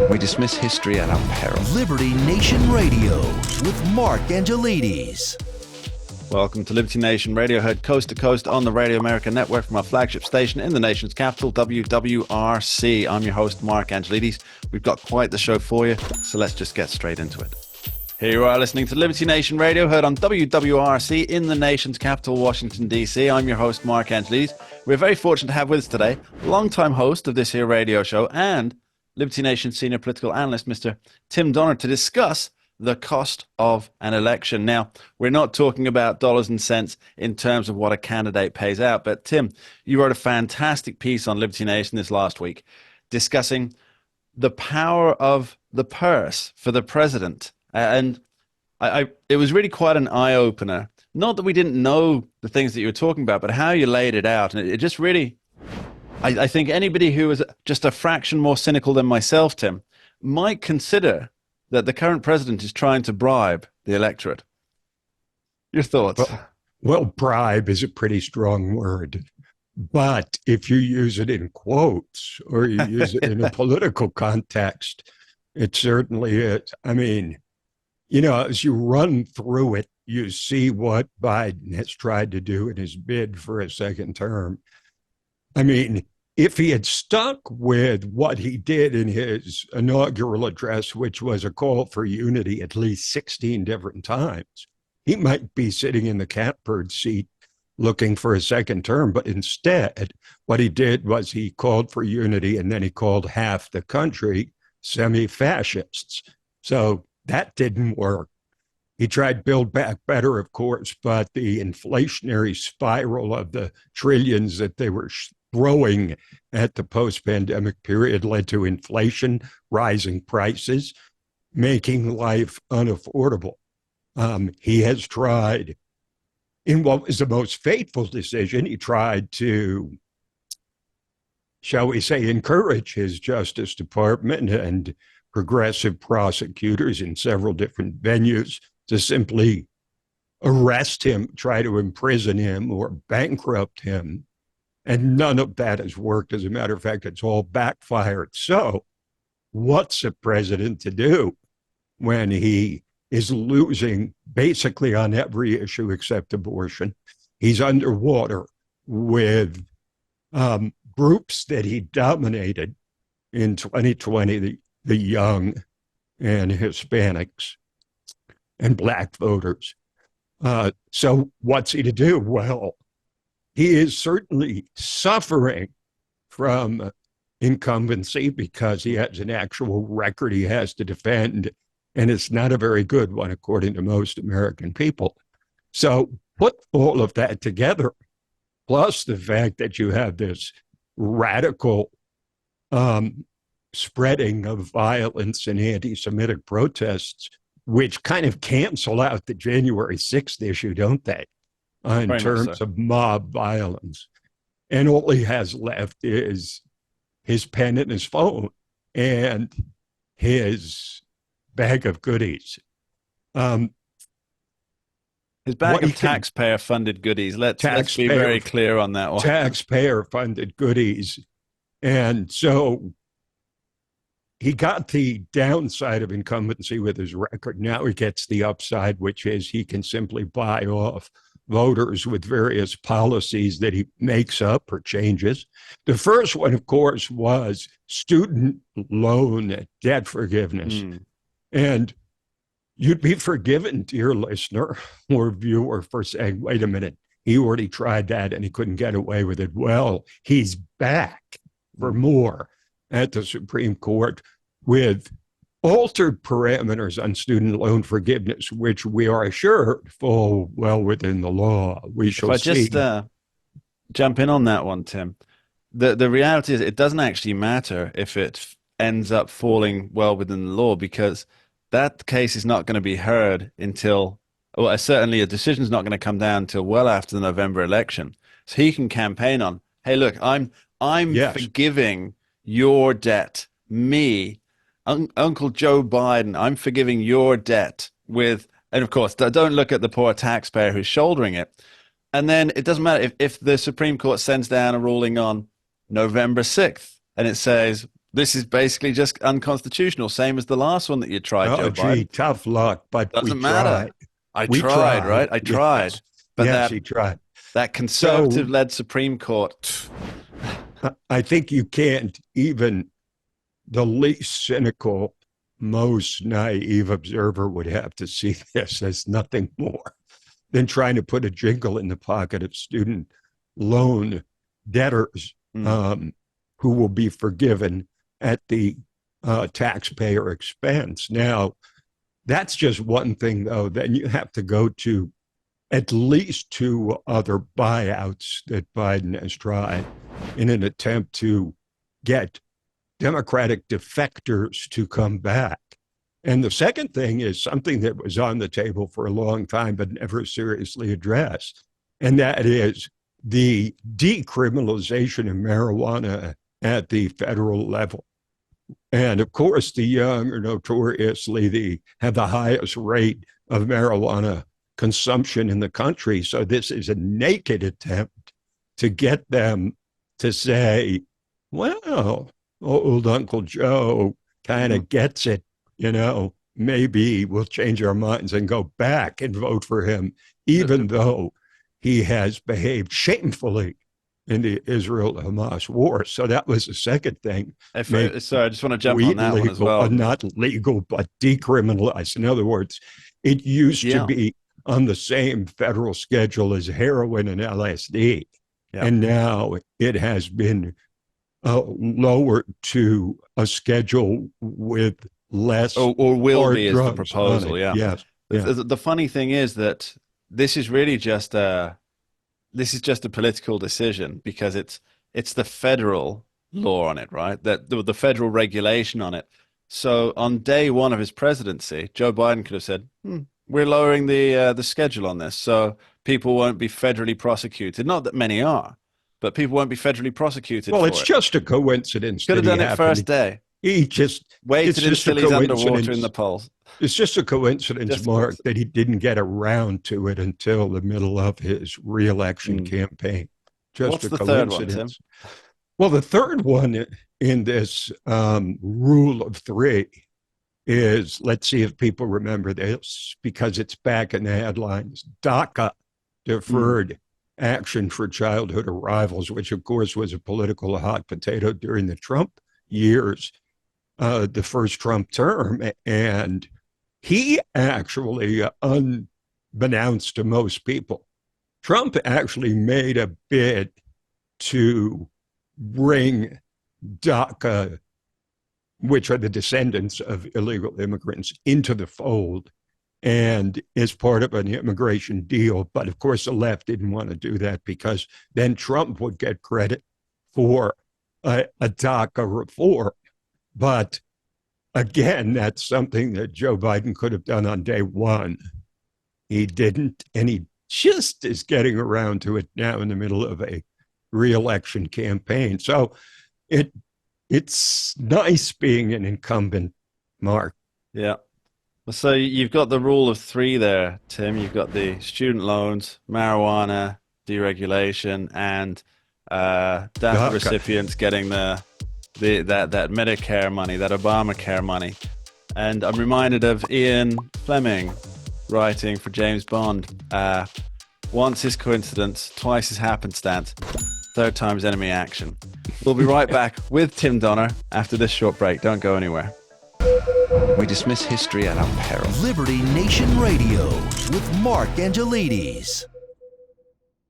We dismiss history at our peril. Liberty Nation Radio with Mark Angelides. Welcome to Liberty Nation Radio, heard coast to coast on the Radio America network from our flagship station in the nation's capital, WWRC. I'm your host, Mark Angelides. We've got quite the show for you, so let's just get straight into it. Here you are listening to Liberty Nation Radio, heard on WWRC in the nation's capital, Washington, D.C. I'm your host, Mark Angelides. We're very fortunate to have with us today longtime host of this here radio show and Liberty Nation senior political analyst, Mr. Tim Donner, to discuss the cost of an election. Now, we're not talking about dollars and cents in terms of what a candidate pays out, but Tim, you wrote a fantastic piece on Liberty Nation this last week discussing the power of the purse for the president. And it was really quite an eye-opener. Not that we didn't know the things that you were talking about, but how you laid it out. And it just really, I think anybody who is just a fraction more cynical than myself, Tim, might consider that the current president is trying to bribe the electorate. Your thoughts? Well, bribe is a pretty strong word. But if you use it in quotes or you use it in a political context, it certainly is. I mean, you know, as you run through it, you see what Biden has tried to do in his bid for a second term. I mean, if he had stuck with what he did in his inaugural address, which was a call for unity at least 16 different times, he might be sitting in the catbird seat looking for a second term. But instead, what he did was he called for unity, and then he called half the country semi-fascists. So that didn't work. He tried Build Back Better, of course, but the inflationary spiral of the trillions that they were throwing at the post-pandemic period led to inflation, rising prices, making life unaffordable. He has tried, in what was the most fateful decision, he tried to, shall we say, encourage his Justice Department and progressive prosecutors in several different venues to simply arrest him, try to imprison him, or bankrupt him. And none of that has worked. As a matter of fact, it's all backfired. So what's a president to do when he is losing basically on every issue except abortion? He's underwater with groups that he dominated in 2020, the young and Hispanics and Black voters. So what's he to do? Well, he is certainly suffering from incumbency because he has an actual record he has to defend, and it's not a very good one, according to most American people. So put all of that together, plus the fact that you have this radical spreading of violence and anti-Semitic protests, which kind of cancel out the January 6th issue, don't they? In terms of mob violence. And all he has left is his pen and his phone and his bag of goodies. His bag of taxpayer-funded goodies. Let's be very clear on that one. Taxpayer-funded goodies. And so he got the downside of incumbency with his record. Now he gets the upside, which is he can simply buy off voters with various policies that he makes up or changes. The first one, of course, was student loan debt forgiveness. And you'd be forgiven, dear listener or viewer, for saying, wait a minute, he already tried that and he couldn't get away with it. Well, he's back for more at the Supreme Court with altered parameters on student loan forgiveness, which we are assured fall well within the law. We shall see. If I just jump in on that one, Tim, the reality is it doesn't actually matter if it ends up falling well within the law, because that case is not going to be heard until, well, certainly a decision is not going to come down until well after the November election. So he can campaign on, hey, look, I'm forgiving your debt, me, Uncle Joe Biden, I'm forgiving your debt with, and of course, don't look at the poor taxpayer who's shouldering it. And then it doesn't matter if the Supreme Court sends down a ruling on November 6th and it says This is basically just unconstitutional, same as the last one that you tried, Oh, Joe gee, Biden. tough luck, but we Doesn't matter. tried. I We tried, tried. right? I tried. Yes. But Yes, he tried. that So conservative-led Supreme Court. I think you can't even the least cynical, most naive observer would have to see this as nothing more than trying to put a jingle in the pocket of student loan debtors who will be forgiven at the taxpayer expense. Now, that's just one thing, though. Then you have to go to at least two other buyouts that Biden has tried in an attempt to get Democratic defectors to come back. And the second thing is something that was on the table for a long time but never seriously addressed, and that is the decriminalization of marijuana at the federal level. And of course, the young are notoriously have the highest rate of marijuana consumption in the country. So this is a naked attempt to get them to say, well, old Uncle Joe kind of gets it, maybe we'll change our minds and go back and vote for him, even though he has behaved shamefully in the Israel-Hamas war. So that was the second thing. Sorry, I just want to jump on that one as well. Not legal, but decriminalized. In other words, it used to be on the same federal schedule as heroin and LSD. Yeah. And now it has been lowered to a schedule with less or will be is the proposal. Yes. The funny thing is that this is really just a political decision because it's the federal law on it, right? That the federal regulation on it. So on day one of his presidency, Joe Biden could have said, we're lowering the schedule on this, so people won't be federally prosecuted. Not that many are, but people won't be federally prosecuted. Well, it's just a coincidence. Could have done it first day. He just waited until he's underwater in the polls. It's just a coincidence, Mark, that he didn't get around to it until the middle of his re-election campaign. Just What's a the coincidence. third one, Tim? Well, the third one in this rule of three is, let's see if people remember this, because it's back in the headlines, DACA, Deferred Action for Childhood Arrivals, which, of course, was a political hot potato during the Trump years, the first Trump term. And he actually, unbeknownst to most people, Trump actually made a bid to bring DACA, which are the descendants of illegal immigrants, into the fold and as part of an immigration deal. But of course, the left didn't want to do that because then Trump would get credit for a DACA reform. But again, that's something that Joe Biden could have done on day one. He didn't, and he just is getting around to it now in the middle of a re-election campaign. So it's nice being an incumbent, Mark. Yeah. So you've got the rule of three there, Tim. You've got the student loans, marijuana, deregulation, and DACA recipients getting that Medicare money, that Obamacare money. And I'm reminded of Ian Fleming writing for James Bond. Once is coincidence, twice is happenstance, third time's enemy action. We'll be right back with Tim Donner after this short break. Don't go anywhere. We dismiss history at our peril. Liberty Nation Radio with Mark Angelides.